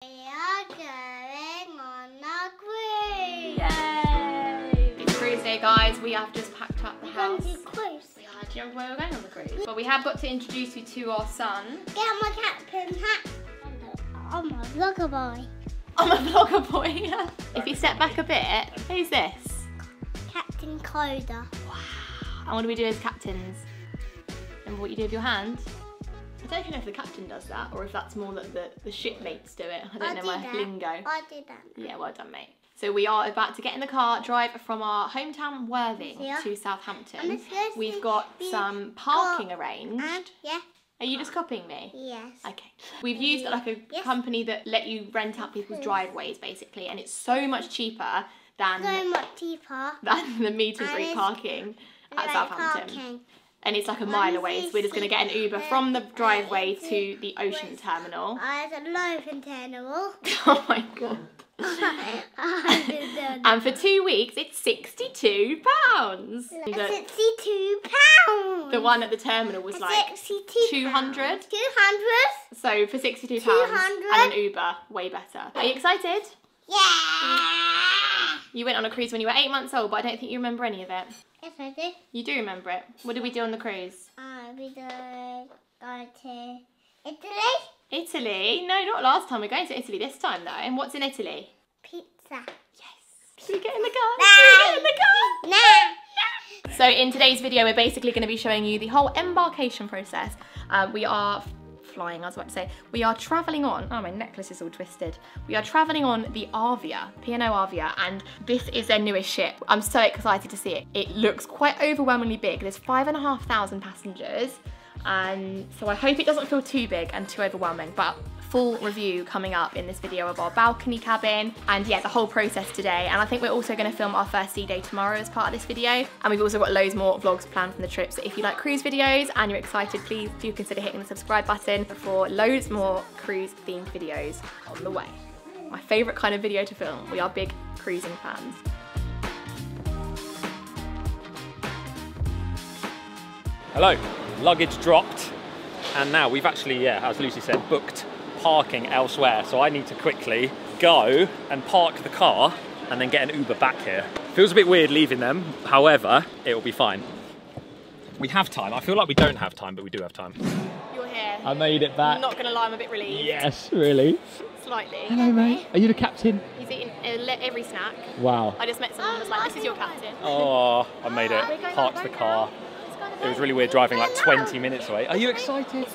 We are going on a cruise! Yay! It's cruise day, guys. We have just packed up the house. We're going to cruise. We are. Do you remember where we're going on the cruise? But we have got to introduce you to our son. Get my captain hat. I'm a vlogger boy. I'm a vlogger boy. If you step back a bit, who's this? Captain Coda. Wow. And what do we do as captains? Remember what you do with your hand? I don't even know if the captain does that or if that's more that the shipmates do it. I don't know my lingo. I did that. Yeah, well done, mate. So we are about to get in the car, drive from our hometown Worthing to Southampton. We've got some parking arranged. Yeah. Are you just copying me? Yes. Okay. We've used like a company that let you rent out people's driveways basically, and it's so much cheaper than the meet and greet parking at Southampton. And it's like a mile away, so we're just going to get an Uber from the driveway to the ocean terminal. It's a Loafing terminal. Oh my god. And for 2 weeks, it's £62. £62. The one at the terminal was like 200. 200. So for £62 and an Uber, way better. Are you excited? Yeah. You went on a cruise when you were 8 months old, but I don't think you remember any of it. Yes, I do. You do remember it. What did we do on the cruise? We did go to Italy. Italy? No, not last time. We're going to Italy this time though. And what's in Italy? Pizza. Yes. Should we get in the car? Nah. Should we get in the car? Nah. So in today's video, we're basically going to be showing you the whole embarkation process. We are flying, I was about to say. We are travelling on, oh my necklace is all twisted. We are travelling on the Arvia, P&O ARVIA, and this is their newest ship. I'm so excited to see it. It looks quite overwhelmingly big. There's 5,500 passengers, and so I hope it doesn't feel too big and too overwhelming, but full review coming up in this video of our balcony cabin and yeah, the whole process today. And I think we're also going to film our first sea day tomorrow as part of this video, and we've also got loads more vlogs planned from the trip. So if you like cruise videos and you're excited, please do consider hitting the subscribe button for loads more cruise themed videos on the way. My favourite kind of video to film. We are big cruising fans. Hello, luggage dropped, and now we've actually, as Lucy said, booked parking elsewhere, so I need to quickly go and park the car and then get an Uber back here. Feels a bit weird leaving them, however, it will be fine. We have time. I feel like we don't have time, but we do have time. You're here. I made it back. I'm not going to lie, I'm a bit relieved. Yes, really. Slightly. Hello, mate. Are you the captain? He's eating every snack. Wow. I just met someone who was like, this is your captain. Oh, I made it. Parked the car. It was really weird driving like 20 minutes away. Are you excited?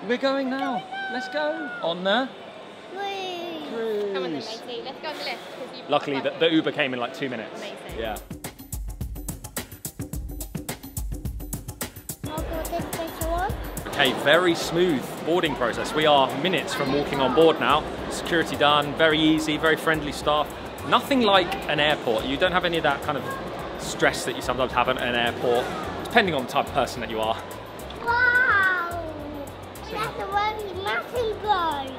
We're going now. Let's go on the cruise. Come on then, matey. Let's go on the lift. Luckily, the Uber came in like 2 minutes. Amazing. Yeah. Okay, very smooth boarding process. We are minutes from walking on board now. Security done, very easy, very friendly staff. Nothing like an airport. You don't have any of that kind of stress that you sometimes have at an airport, depending on the type of person that you are. Wow! That's a very massive boat.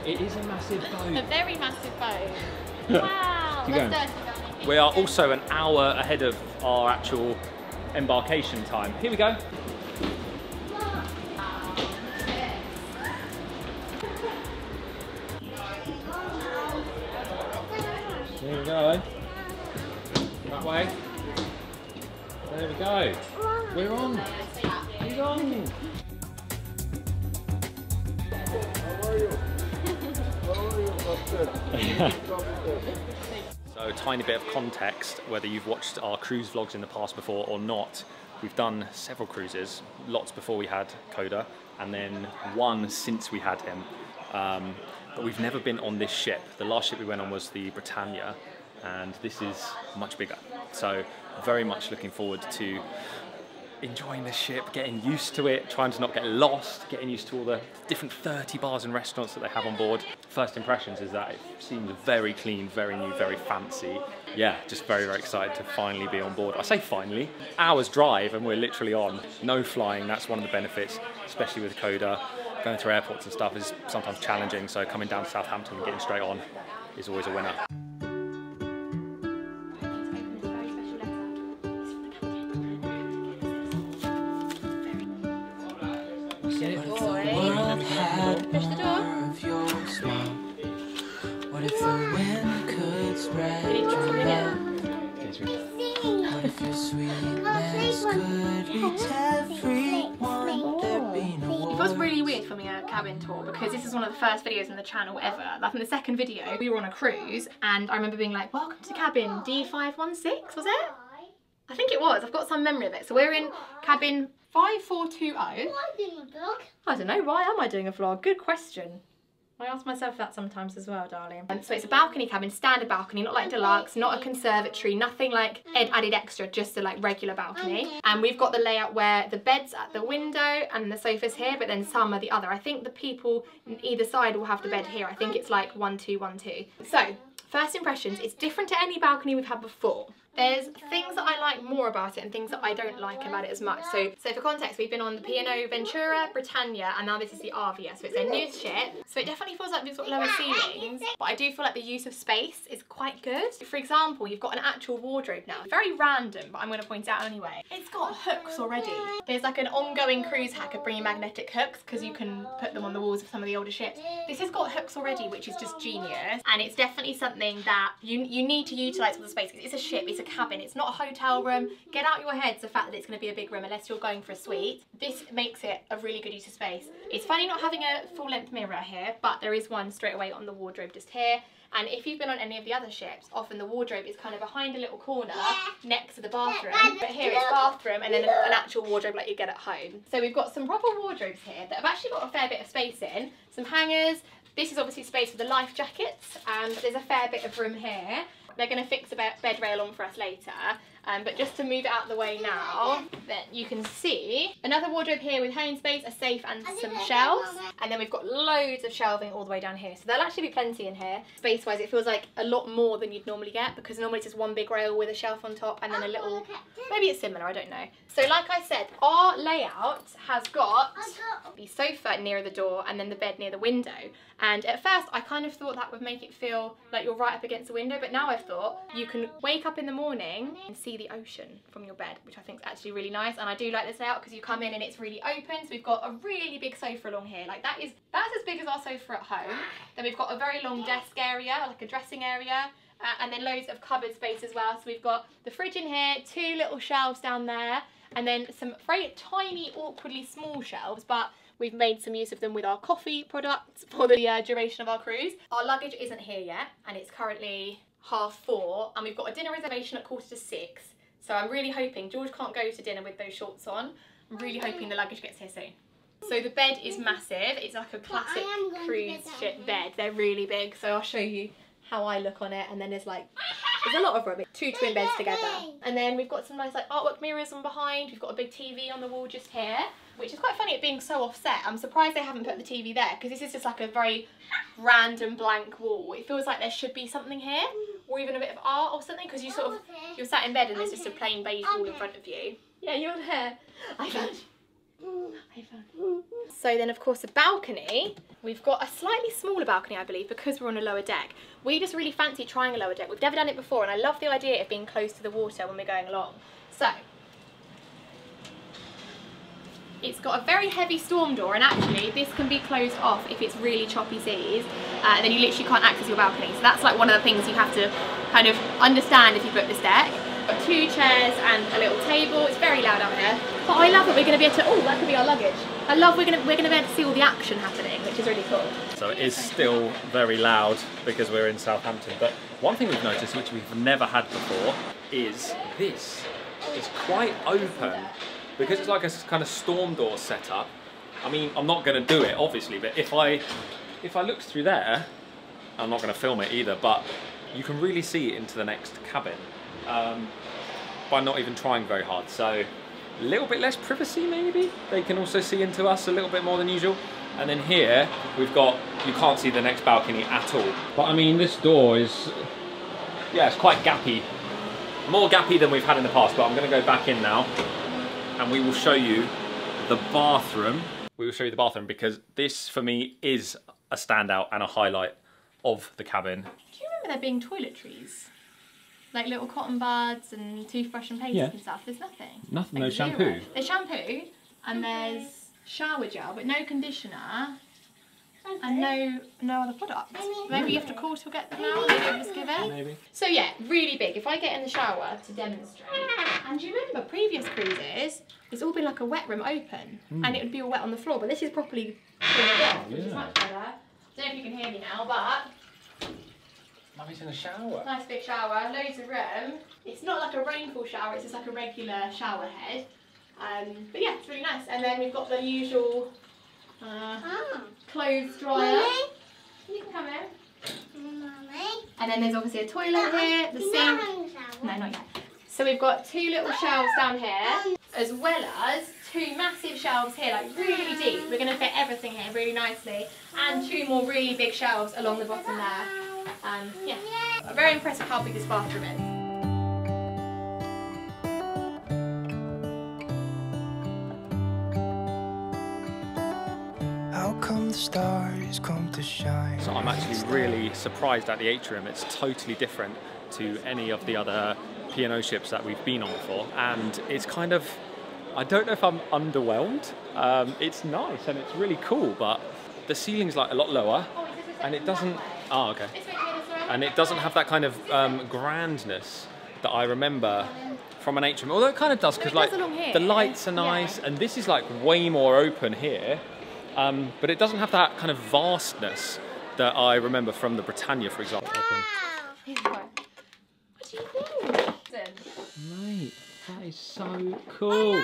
It is a massive boat. A very massive boat. Wow! Keep going. We are also an hour ahead of our actual embarkation time. Here we go. Here we go. That way. There we go. We're on. He's on. How are you? So, a tiny bit of context, whether you've watched our cruise vlogs in the past before or not, we've done several cruises, lots before we had Coda, and then one since we had him. But we've never been on this ship. The last ship we went on was the Britannia, and this is much bigger. So very much looking forward to enjoying the ship, getting used to it, trying to not get lost, getting used to all the different 30 bars and restaurants that they have on board. First impressions is that it seems very clean, very new, very fancy. Yeah, just very, very excited to finally be on board. I say finally, hours drive and we're literally on. No flying, that's one of the benefits, especially with Coda. Going through airports and stuff is sometimes challenging, so coming down to Southampton and getting straight on is always a winner. Push the door. What if the wind could spread your love? What if your sweetness could reach everyone? There'd be no war. It feels really weird filming a cabin tour because this is one of the first videos on the channel ever. Like in the second video, we were on a cruise and I remember being like, welcome to cabin D516, was it? I think it was. I've got some memory of it. So we're in cabin 5420. Why doing a vlog? I don't know, why am I doing a vlog? Good question. I ask myself that sometimes as well, darling. So it's a balcony cabin, standard balcony, not like deluxe, not a conservatory, nothing like added extra, just a like regular balcony. And we've got the layout where the bed's at the window and the sofa's here, but then some are the other. I think the people on either side will have the bed here. I think it's like 1 2 1 2. So first impressions, it's different to any balcony we've had before. There's things that I like more about it and things that I don't like about it as much. So for context, we've been on the P&O Ventura, Britannia, and now this is the Arvia. So it's their newest ship. So it definitely feels like we've got lower ceilings, but I do feel like the use of space is quite good. For example, you've got an actual wardrobe now. Very random, but I'm going to point it out anyway. It's got hooks already. There's like an ongoing cruise hack of bringing magnetic hooks because you can put them on the walls of some of the older ships. This has got hooks already, which is just genius. And it's definitely something that you need to utilise for the space. It's a ship, it's a cabin, it's not a hotel room. Get out your heads the fact that it's going to be a big room unless you're going for a suite. This makes it a really good use of space. It's funny not having a full-length mirror here, but there is one straight away on the wardrobe just here. And if you've been on any of the other ships, often the wardrobe is kind of behind a little corner next to the bathroom. But here it's bathroom and then an actual wardrobe like you get at home. So we've got some proper wardrobes here that have actually got a fair bit of space in. Some hangers. This is obviously space for the life jackets. There's a fair bit of room here. They're going to fix a bed rail on for us later. But just to move it out of the way now, then you can see another wardrobe here with hanging space, a safe and some shelves. And then we've got loads of shelving all the way down here. So there'll actually be plenty in here. Space-wise, it feels like a lot more than you'd normally get because normally it's just one big rail with a shelf on top and then a little, maybe it's similar, I don't know. So like I said, our layout has got the sofa near the door and then the bed near the window. And at first I kind of thought that would make it feel like you're right up against the window, but now I've thought you can wake up in the morning and see the ocean from your bed, which I think is actually really nice. And I do like this layout because you come in and it's really open. So we've got a really big sofa along here. Like that's as big as our sofa at home. Then we've got a very long desk area, like a dressing area. And then loads of cupboard space as well. So we've got the fridge in here, 2 little shelves down there, and then some very tiny, awkwardly small shelves, but we've made some use of them with our coffee products for the duration of our cruise. Our luggage isn't here yet, and it's currently 4:30, and we've got a dinner reservation at 5:45. So I'm really hoping, George can't go to dinner with those shorts on, I'm really hoping the luggage gets here soon. So the bed is massive. It's like a classic cruise ship bed. They're really big, so I'll show you how I look on it. And then there's a lot of room. 2 twin beds together. And then we've got some nice like artwork mirrors on behind. We've got a big TV on the wall just here, which is quite funny it being so offset. I'm surprised they haven't put the TV there because this is just like a very random blank wall. It feels like there should be something here, or even a bit of art or something, because you're sat in bed and there's just a plain beige wall in front of you. Yeah, you're there. I found you. So then of course the balcony, we've got a slightly smaller balcony I believe because we're on a lower deck. We just really fancy trying a lower deck. We've never done it before and I love the idea of being close to the water when we're going along. So it's got a very heavy storm door, and actually this can be closed off if it's really choppy seas, and then you literally can't access your balcony. So that's like one of the things you have to kind of understand if you book this deck. Got 2 chairs and a little table. It's very loud out here, but I love that we're going to be able to, oh, that could be our luggage. I love we're going to be able to see all the action happening, which is really cool. So it is still very loud because we're in Southampton, but one thing we've noticed, which we've never had before, is this. It's quite open because it's like a kind of storm door setup. I mean, I'm not going to do it obviously, but if I look through there, I'm not going to film it either, but you can really see into the next cabin. By not even trying very hard, so a little bit less privacy maybe. They can also see into us a little bit more than usual. And then here we've got, you can't see the next balcony at all. But I mean, this door is, yeah, it's quite gappy. More gappy than we've had in the past, but I'm going to go back in now and we will show you the bathroom. We will show you the bathroom because this for me is a standout and a highlight of the cabin. Do you remember there being toiletries? Like little cotton buds and toothbrush and paste and stuff. There's nothing. Nothing, like no shampoo. There's shampoo and there's shower gel, but no conditioner. and no other products. Maybe you have to call to get them now, maybe just give it. Maybe. So yeah, really big. If I get in the shower to demonstrate, and you remember previous cruises, it's all been like a wet room open, and it would be all wet on the floor, but this is properly cleaned off, which is much better. I don't know if you can hear me now, but Mummy's in the shower. nice big shower, loads of room. It's not like a rainfall shower, it's just like a regular shower head. But yeah, it's really nice. And then we've got the usual clothes dryer. Mommy? You can come in. Mommy? And then there's obviously a toilet here, the sink. No, not yet. So we've got 2 little shelves down here, as well as 2 massive shelves here, like really deep. We're going to fit everything here really nicely. And 2 more really big shelves along the bottom there. Yeah, I'm very impressed with how big this bathroom is. How come the stars come to shine? So I'm actually really surprised at the atrium. It's totally different to any of the other P&O ships that we've been on before, and it's kind of, I don't know if I'm underwhelmed. It's nice and it's really cool, but the ceiling's like a lot lower, and it doesn't. Oh, okay. And it doesn't have that kind of grandness that I remember from an atrium. Although it kind of does, because like the lights are nice, and this is like way more open here. But it doesn't have that kind of vastness that I remember from the Britannia, for example. What do you think? Mate, that is so cool.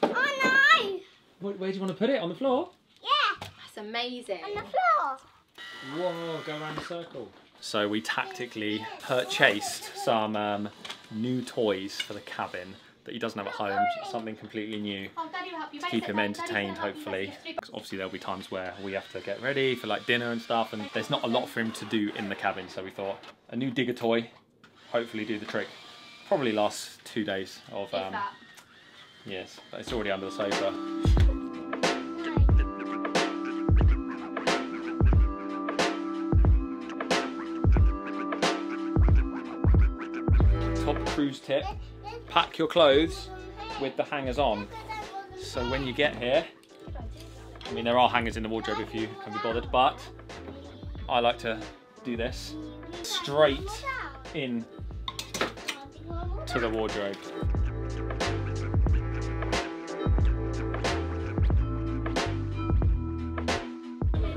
Oh no! Where do you want to put it? On the floor? Yeah, That's amazing. on the floor. Whoa, go around the circle. So we tactically purchased some new toys for the cabin that he doesn't have at home, something completely new to keep him entertained, hopefully. Obviously there'll be times where we have to get ready for like dinner and stuff, and there's not a lot for him to do in the cabin, so we thought a new digger toy, hopefully do the trick. Probably lasts 2 days of, yes, but it's already under the sofa. Top cruise tip. Pack your clothes with the hangers on. So when you get here, I mean there are hangers in the wardrobe if you can be bothered, but I like to do this straight in to the wardrobe.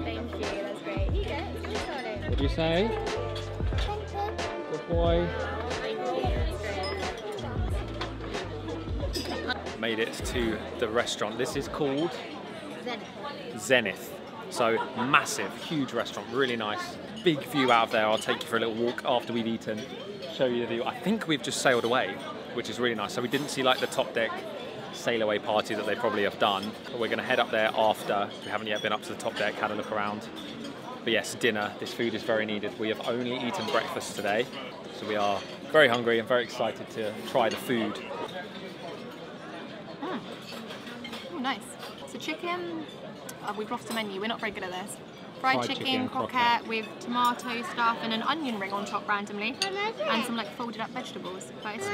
Thank you, that's great. You get it. What do you say? Good boy. Made it to the restaurant. This is called Zenith. So massive, huge restaurant, really nice. Big view out of there. I'll take you for a little walk after we've eaten, show you the view. I think we've just sailed away, which is really nice. So we didn't see like the top deck sail away party that they probably have done, but we're gonna head up there after. We haven't yet been up to the top deck, had a look around. But yes, dinner, this food is very needed. We have only eaten breakfast today, so we are very hungry and very excited to try the food. Oh, nice. So chicken, we've lost the menu, we're not very good at this. Fried chicken, croquette with tomato stuff and an onion ring on top randomly. And some like folded up vegetables. But it's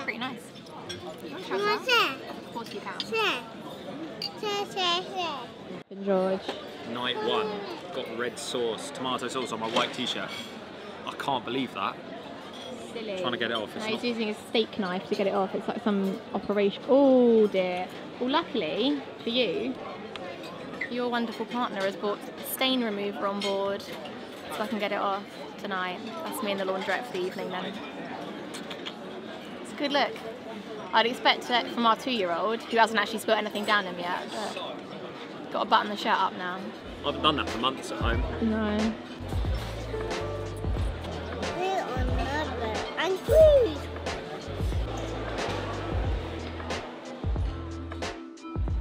pretty nice. You want to try that? Of course you can. George. Night 1, got red sauce, tomato sauce on my white t-shirt. I can't believe that. Silly. Trying to get it off. No, he's using a steak knife to get it off. It's like some operation. Oh dear. Well, luckily for you, your wonderful partner has brought stain remover on board, so I can get it off tonight. That's me in the laundrette for the evening then. It's a good look. I'd expect it from our 2-year-old, who hasn't actually spilt anything down him yet, but got to button the shirt up now. I haven't done that for months at home. No.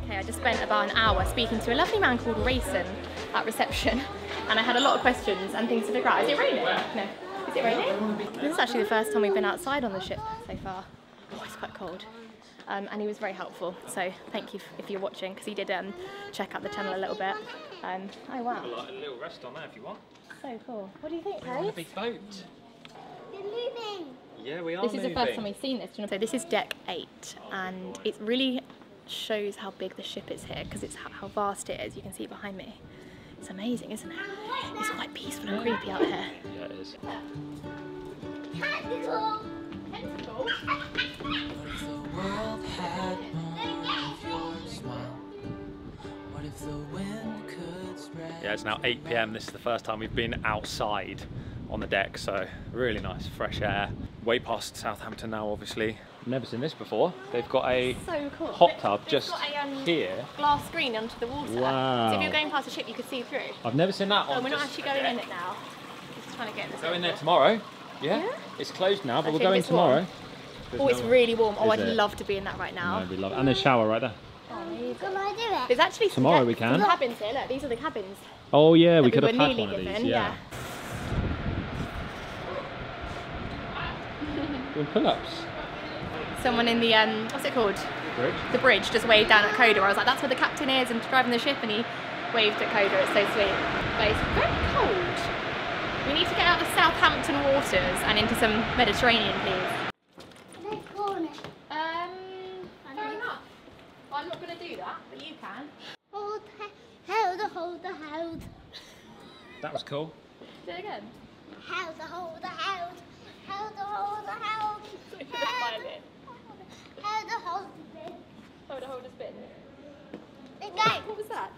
Okay, I just spent about an hour speaking to a lovely man called Rayson at reception, and I had a lot of questions and things to figure out. Is it raining? No. Is it raining? This is actually the first time we've been outside on the ship so far. Oh, it's quite cold. And he was very helpful, so thank you if you're watching, because he did check out the channel a little bit. Oh wow. Like a little rest on there if you want. So cool. What do you think, We're on a big boat. You're moving. Yeah, we are This is the first time we've seen this. So this is deck 8, and it really shows how big the ship is here, because it's how vast it is. You can see behind me. It's amazing, isn't it? It's quite peaceful and creepy out here. Yeah, it is. Tentacle. Tentacle? What if the world had more of your smile? What if the wind could spread? Yeah, it's now 8 p.m. This is the first time we've been outside on the deck, so really nice, fresh air. Way past Southampton now, obviously. Never seen this before. They've got a So cool. hot tub They've just got a, here. glass screen under the water. Wow. So if you're going past a ship, you could see through. I've never seen that Oh, on we're not just actually a going in deck. it now. Just trying to get this. Go in there tomorrow. Yeah? Yeah? It's closed now, but I we'll think go in it's warm. tomorrow. Oh, it's really warm. Oh, Is I'd it? love to be in that right now. No, we love it. And there's a shower right there. Can I do it? There's actually some Tomorrow we can. some cabins here. Look, these are the cabins. Oh yeah, we that could were have had nearly one of these. given, Yeah. Doing pull-ups. Someone in the what's it called? Bridge. The bridge just waved down at Coda. I was like, that's where the captain is and driving the ship, and he waved at Coda. It's so sweet. But it's very cold. We need to get out of Southampton waters and into some Mediterranean, please. Let's go on it. Fair enough. Well, I'm not going to do that, but you can. Hold. That was cool. Do it again. Hold. Hold a spin. Let's go. What was that?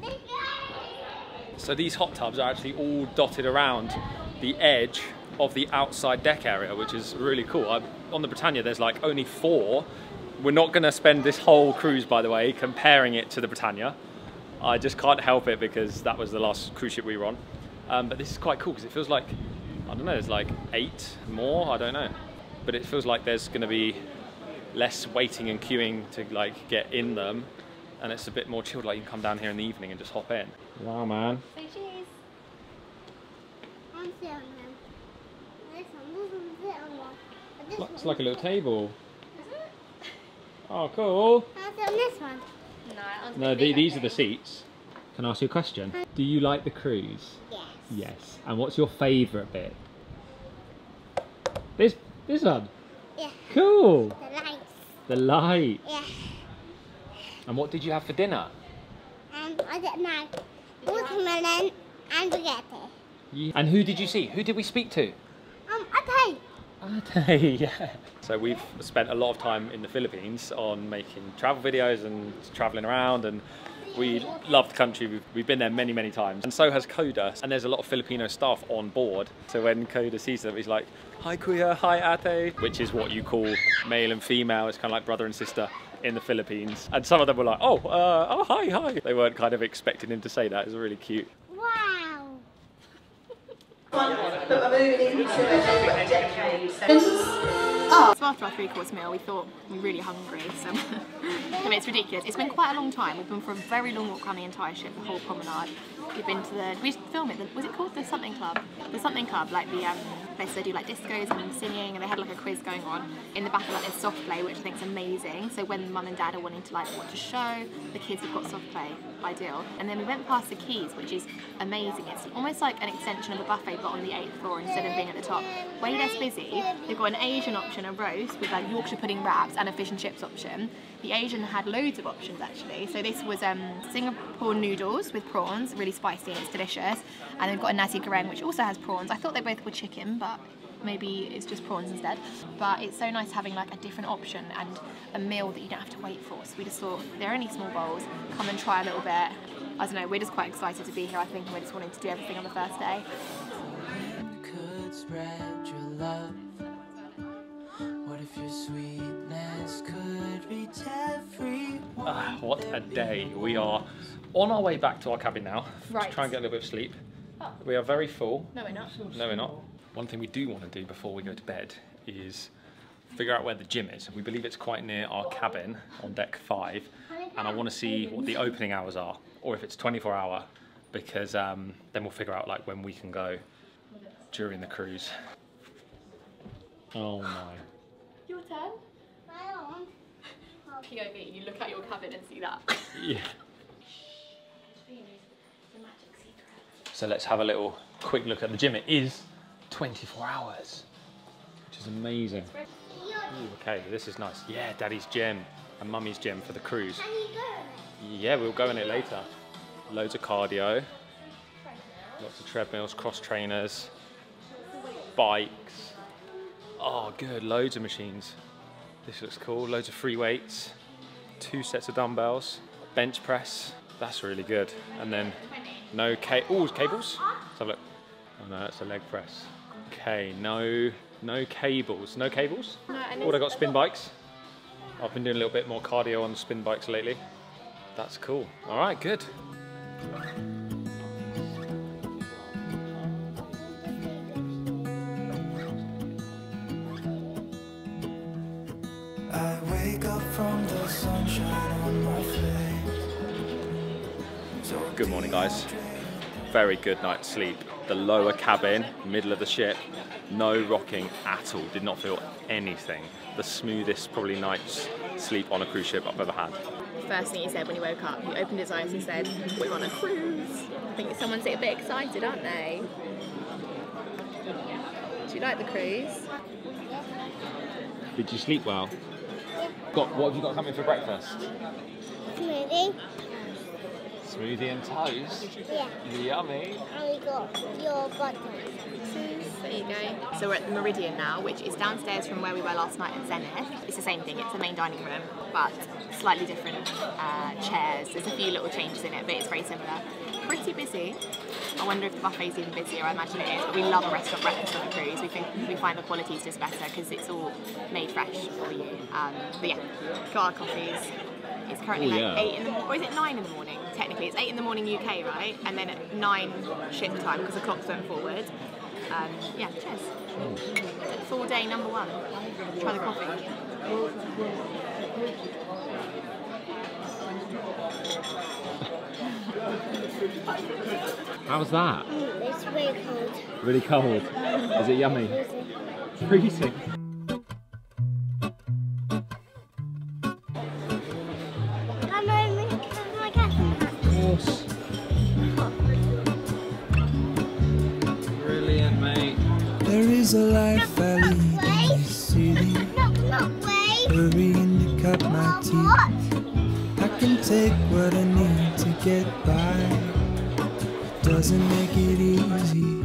Let's go. So these hot tubs are actually all dotted around the edge of the outside deck area, which is really cool. On the Britannia, there's like only 4. We're not going to spend this whole cruise, by the way, comparing it to the Britannia. I just can't help it because that was the last cruise ship we were on. But this is quite cool because it feels like, I don't know, there's like 8 more, I don't know. But it feels like there's going to be less waiting and queuing to like get in them. And it's a bit more chilled, like you can come down here in the evening and just hop in. Wow, man. Say cheese. I'm sitting on them. This one doesn't sit on one. But this It's one. like a little table. Oh, cool. I'll sit on this one. No, These are the seats. Can I ask you a question? Do you like the cruise? Yes. Yes. And what's your favourite bit? This one? Yeah. Cool. The lights. The light. Yeah. And what did you have for dinner? I don't know. Watermelon and spaghetti. And who did you see? Who did we speak to? I Ate, yeah. So we've spent a lot of time in the Philippines on making travel videos and travelling around, and we love the country. We've been there many, many times. And so has Coda. And there's a lot of Filipino staff on board. So when Coda sees them, he's like, hi kuya, hi ate, which is what you call male and female. It's kind of like brother and sister in the Philippines. And some of them were like, oh, hi. They weren't kind of expecting him to say that. It was really cute. Wow. So after our 3-course meal, we thought we were really hungry. So I mean, it's ridiculous. It's been quite a long time. We've been for a very long walk around the entire ship, the whole promenade. We've been to we filmed it. Was it called the Something Club? The Something Club, like the place they do like discos and singing, and they had like a quiz going on in the back of like this soft play, which I think is amazing. So when mum and dad are wanting to like watch a show, the kids have got soft play, ideal. And then we went past the quays, which is amazing. It's almost like an extension of a buffet, but on the 8th floor instead of being at the top. Way less busy. They've got an Asian option, a roast with like Yorkshire pudding wraps, and a fish and chips option. The Asian had loads of options actually. So this was Singapore noodles with prawns, really spicy and it's delicious. And they've got a nasi goreng, which also has prawns. I thought they both were chicken, but maybe it's just prawns instead. But it's so nice having like a different option and a meal that you don't have to wait for. So we just thought, they're only small bowls, come and try a little bit. I don't know, we're just quite excited to be here, I think, and we're just wanting to do everything on the first day. Could spread your love. What if your sweetness could reach everyone? What a day. We are on our way back to our cabin now. Right. To try and get a little bit of sleep. Oh. We are very full. No, we're not. No, we're not. One thing we do want to do before we go to bed is figure out where the gym is. We believe it's quite near our cabin on deck 5, and I want to see what the opening hours are, or if it's 24-hour, because then we'll figure out like when we can go during the cruise. Oh my. Your turn. I don't. POV, you look at your cabin and see that. Yeah. So let's have a little quick look at the gym. It is 24 hours, which is amazing. Ooh, okay, this is nice. Yeah, Daddy's gym and Mummy's gym for the cruise. Can you go? Yeah, we'll go in it later. Loads of cardio. Lots of treadmills, cross trainers, bikes. Oh, good, loads of machines. This looks cool, loads of free weights, 2 sets of dumbbells, bench press. That's really good. And then no cables. Let's have a look. Oh no, that's a leg press. Okay, no cables. No cables? No, and Oh, they got spin bikes. I've been doing a little bit more cardio on spin bikes lately. That's cool. All right, good. I wake up from the sunshine on my face. Good morning, guys. Very good night's sleep. The lower cabin, middle of the ship, no rocking at all. Did not feel anything. The smoothest probably night's sleep on a cruise ship I've ever had. First thing he said when he woke up, he opened his eyes and said, "We're on a cruise." I think someone's a bit excited, aren't they? Do you like the cruise? Did you sleep well? What have you got coming for breakfast? Smoothie. Smoothie and toast. Yeah. Yummy. And we got your butter. There you go. So we're at the Meridian now, which is downstairs from where we were last night at Zenith. It's the same thing, it's the main dining room, but slightly different chairs. There's a few little changes in it, but it's very similar. Pretty busy. I wonder if the buffet's even busier. I imagine it is, but we love a restaurant breakfast on a cruise. We find the quality is just better because it's all made fresh for you. But yeah, got our coffees. It's currently like 8 in the morning, or is it 9 in the morning? Technically, it's 8 in the morning UK, right? And then at 9 ship time because the clocks went forward. Yeah, cheers. Full day number 1. Try the coffee. How's that? It's really cold. Really cold. Is it yummy? Freezing. Brilliant, mate. There is a life I lead in this city. Hurrying to cut my teeth. I can take what I need to get by. It doesn't make it easy.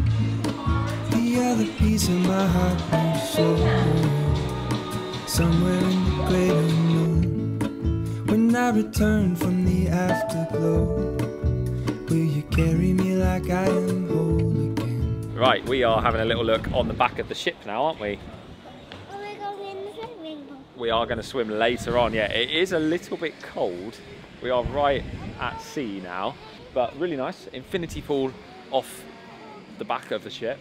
The other piece of my heart moves slowly, somewhere in the great unknown. When I return from the afterglow, will you carry me like I am whole again? Right, we are having a little look on the back of the ship now, aren't we? Are we going in the swimming pool? We are going to swim later on. Yeah, it is a little bit cold. We are right at sea now, but really nice. Infinity pool off the back of the ship,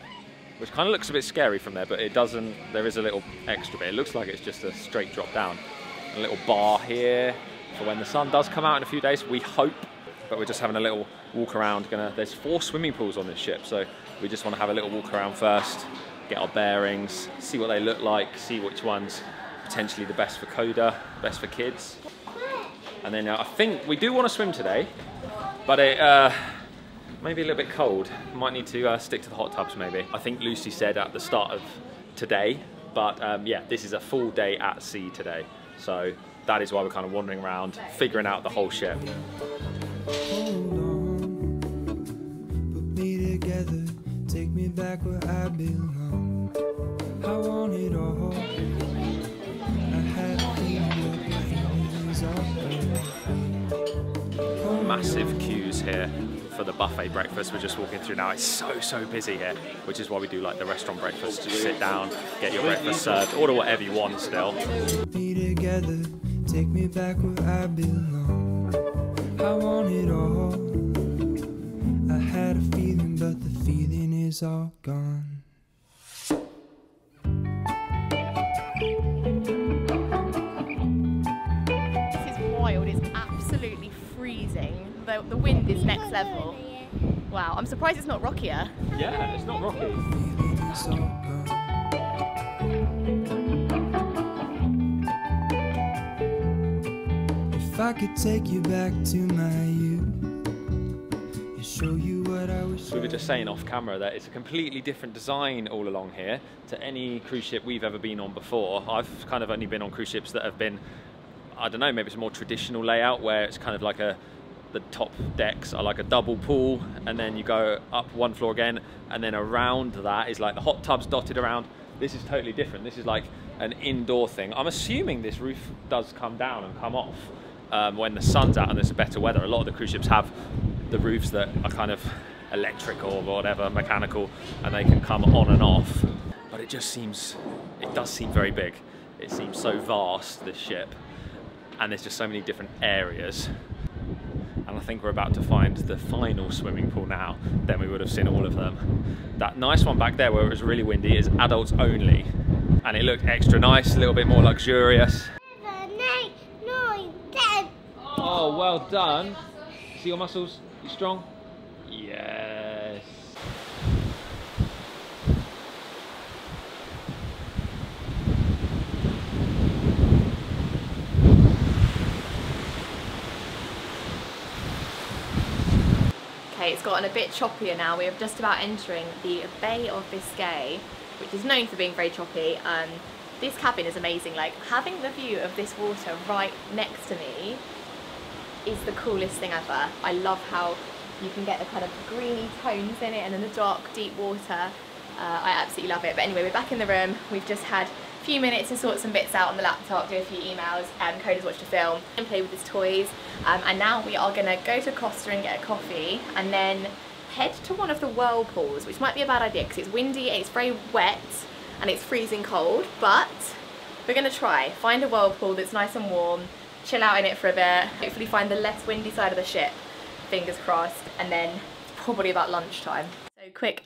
which kind of looks a bit scary from there, but it doesn't. There is a little extra bit. It looks like it's just a straight drop down. A little bar here for when the sun does come out in a few days, we hope. But we're just having a little walk around. There's 4 swimming pools on this ship, so we just want to have a little walk around first, get our bearings, see what they look like, see which one's potentially the best for Coda, best for kids. And then I think we do want to swim today, but it may be a little bit cold. Might need to stick to the hot tubs maybe. I think Lucy said at the start of today, but yeah, this is a full day at sea today. So that is why we're kind of wandering around, figuring out the whole ship. Hold on, put me together, take me back where I belong. I want it all. I had a feeling that was all. Massive queues here for the buffet breakfast we're just walking through now. It's so busy here, which is why we do like the restaurant breakfast. Just sit down, get your breakfast served, order whatever you want still. Put me together, take me back where I belong. I want it all. I had a feeling, but the feeling is all gone. This is wild. It's absolutely freezing. The wind is next level. Wow, I'm surprised it's not rockier. Yeah, it's not rocky. Feeling is all gone. If I could take you back to my youth and show you what I was. We were just saying off camera that it's a completely different design all along here to any cruise ship we've ever been on before. I've kind of only been on cruise ships that have been, I don't know, maybe it's a more traditional layout where it's kind of like a the top decks are like a double pool, and then you go up one floor again, and then around that is like the hot tubs dotted around. This is totally different. This is like an indoor thing. I'm assuming this roof does come down and come off when the sun's out and there's better weather. A lot of the cruise ships have the roofs that are kind of electric or whatever, mechanical, and they can come on and off. But it just seems, it does seem very big. It seems so vast, this ship, and there's just so many different areas. And I think we're about to find the final swimming pool now. Then we would have seen all of them. That nice one back there where it was really windy is adults only, and it looked extra nice, a little bit more luxurious. 7, 8, 9, 10. Oh, well done. See your muscles? You strong? Yes. Okay, it's gotten a bit choppier now. We are just about entering the Bay of Biscay, which is known for being very choppy. This cabin is amazing. Like, having the view of this water right next to me is the coolest thing ever. I love how you can get the kind of greeny tones in it and then the dark, deep water. I absolutely love it. But anyway, we're back in the room. We've just had a few minutes to sort some bits out on the laptop, do a few emails, Coda's watched a film and play with his toys. And now we are gonna go to Costa and get a coffee and then head to one of the whirlpools, which might be a bad idea because it's windy and it's very wet and it's freezing cold, but we're gonna try, find a whirlpool that's nice and warm, chill out in it for a bit, hopefully find the less windy side of the ship, fingers crossed, and then it's probably about lunchtime. So quick,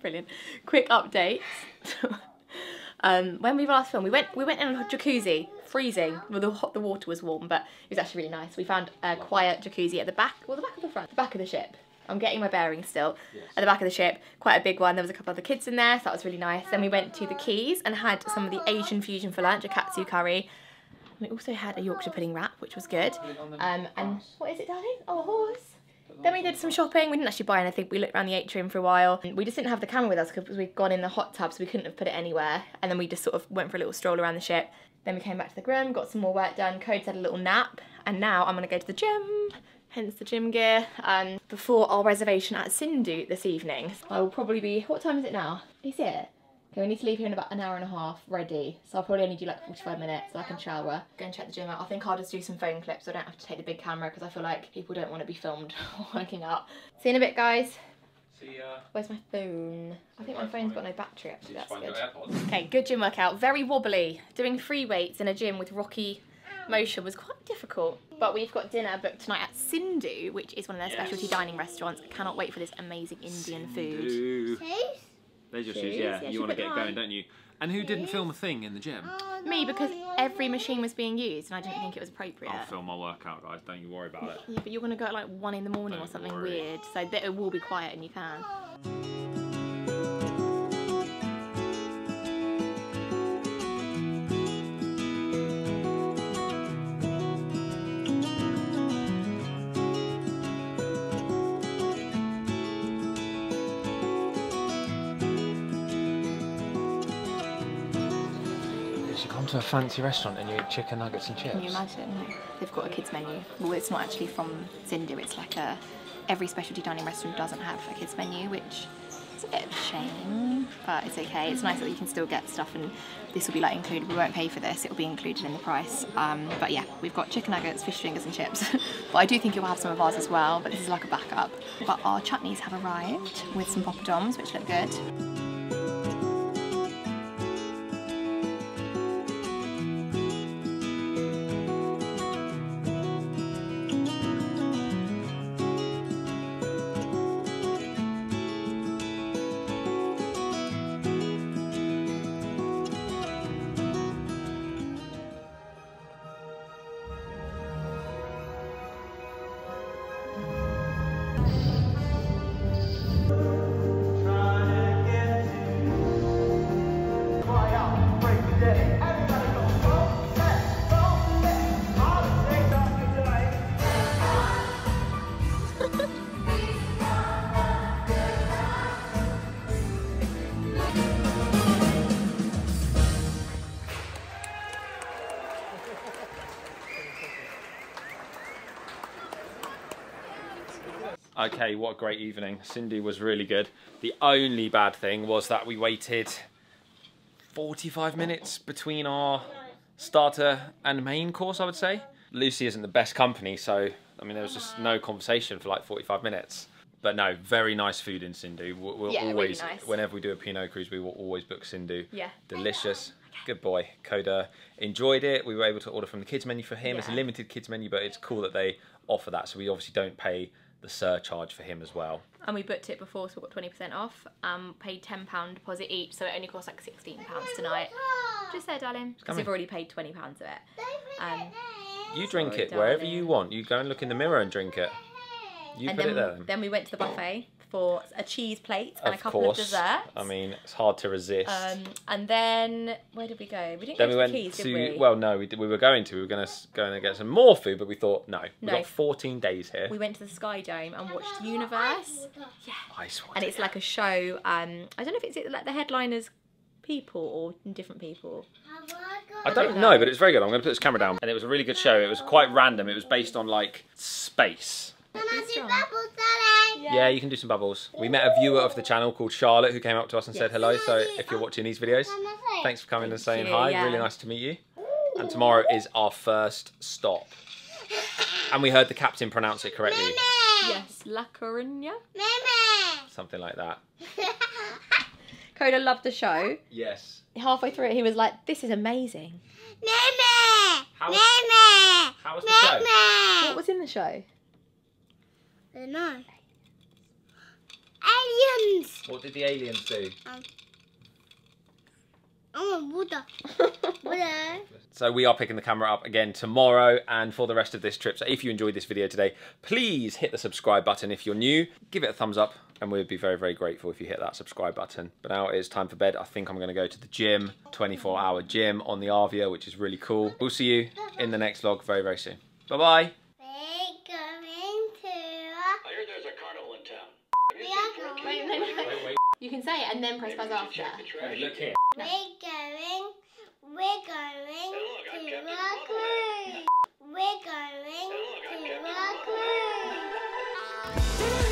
brilliant, quick updates. When we last filmed, we went in a jacuzzi, freezing. Well, the water was warm, but it was actually really nice. We found a quiet jacuzzi at the back, well, the back of the front, the back of the ship. I'm getting my bearings still. Yes. At the back of the ship, quite a big one. There was a couple of the kids in there, so that was really nice. Then we went to the Keys and had some of the Asian fusion for lunch, a katsu curry. We also had a Yorkshire pudding wrap, which was good. And what is it, darling? Oh, a horse. Then we did some shopping. We didn't actually buy anything. We looked around the atrium for a while. We just didn't have the camera with us because we'd gone in the hot tub, so we couldn't have put it anywhere. And then we just sort of went for a little stroll around the ship. Then we came back to the room, got some more work done. Code's had a little nap. And now I'm going to go to the gym, hence the gym gear, before our reservation at Sindhu this evening. I will probably be, what time is it now? Is it? Okay, we need to leave here in about an hour and a half ready. So I'll probably only do like 45 minutes so I can shower. Go and check the gym out. I think I'll just do some phone clips so I don't have to take the big camera because I feel like people don't want to be filmed working out. See you in a bit, guys. See ya. Where's my phone? I think my phone's got no battery actually, that's good. Okay, good gym workout. Very wobbly. Doing free weights in a gym with rocky motion was quite difficult. But we've got dinner booked tonight at Sindhu, which is one of their specialty dining restaurants. I cannot wait for this amazing Indian food. There's your shoes, yeah. You want to get going, don't you? And who didn't film a thing in the gym? Me, because every machine was being used and I didn't think it was appropriate. I'll film my workout, guys. Don't you worry about it. Yeah, but you're going to go at like 1 in the morning or something weird. So that it will be quiet and you can. To a fancy restaurant and you eat chicken nuggets and chips. Can you imagine? They've got a kids menu. Well, it's not actually from Sindhu, it's like every specialty dining restaurant doesn't have a kids menu, which is a bit of a shame, but it's okay. It's nice that you can still get stuff and this will be like included. We won't pay for this, it will be included in the price. But yeah, we've got chicken nuggets, fish fingers and chips. But I do think you'll have some of ours as well, but this is like a backup. But our chutneys have arrived with some poppadoms, which look good. Trying to get Okay, what a great evening. Cindy was really good. The only bad thing was that we waited 45 minutes between our starter and main course, I would say. Lucy isn't the best company, so I mean there was just no conversation for like 45 minutes. But no, very nice food in Sindhu. We'll Yeah, always, really nice. whenever we do a P&O cruise, we will always book Sindhu. Yeah. Delicious. Good boy. Coda enjoyed it. We were able to order from the kids menu for him. It's a Yeah. limited kids menu, but it's cool that they offer that. So we obviously don't pay the surcharge for him as well. And we booked it before, so we got 20% off. Paid £10 deposit each, so it only cost like £16 tonight. Just there, darling. Because we've already paid £20 of it. You drink Sorry, it wherever darling. you want. You go and look in the mirror and drink it. You And put it there. then we went to the buffet for a cheese plate and a Of couple course. of desserts. I mean, it's hard to resist. And then, where did we go? We didn't Then go we to the went Keys, to, did we? well, no, we were going to. We were going to go and get some more food, but we thought, no. We've No. got 14 days here. We went to the Sky Dome and watched Universe. Yeah. Ice water. And it's like a show. I don't know if it's like the headliners people or different people. I don't know, but it's very good. I'm going to put this camera down. And it was a really good show. It was quite random. It was based on like space. Can I do strong. bubbles, Daddy? Yeah, you can do some bubbles. We met a viewer of the channel called Charlotte who came up to us and said hello. So if you're watching these videos, thanks for coming and saying you, hi. yeah. Really nice to meet you. And tomorrow is our first stop. And we heard the captain pronounce it correctly. Yes, La Coruña. Meme. Something like that. Coda loved the show. Yes. Halfway through it, he was like, "This is amazing." Meme. How was, Meme. how was the show? What Meme. was in the show? I don't know. Aliens. What did the aliens do? I'm a Buddha. Buddha. So we are picking the camera up again tomorrow and for the rest of this trip. So if you enjoyed this video today, please hit the subscribe button if you're new. Give it a thumbs up and we'd be very, very grateful if you hit that subscribe button. But now it's time for bed. I think I'm going to go to the gym, 24-hour gym on the ARVIA, which is really cool. We'll see you in the next vlog very, very soon. Bye-bye. We're going to. I heard there's a carnival in town. We are going. Wait. You can say it and then press buzz after. Look here. We're going. We're going to a cruise. We're going to a cruise.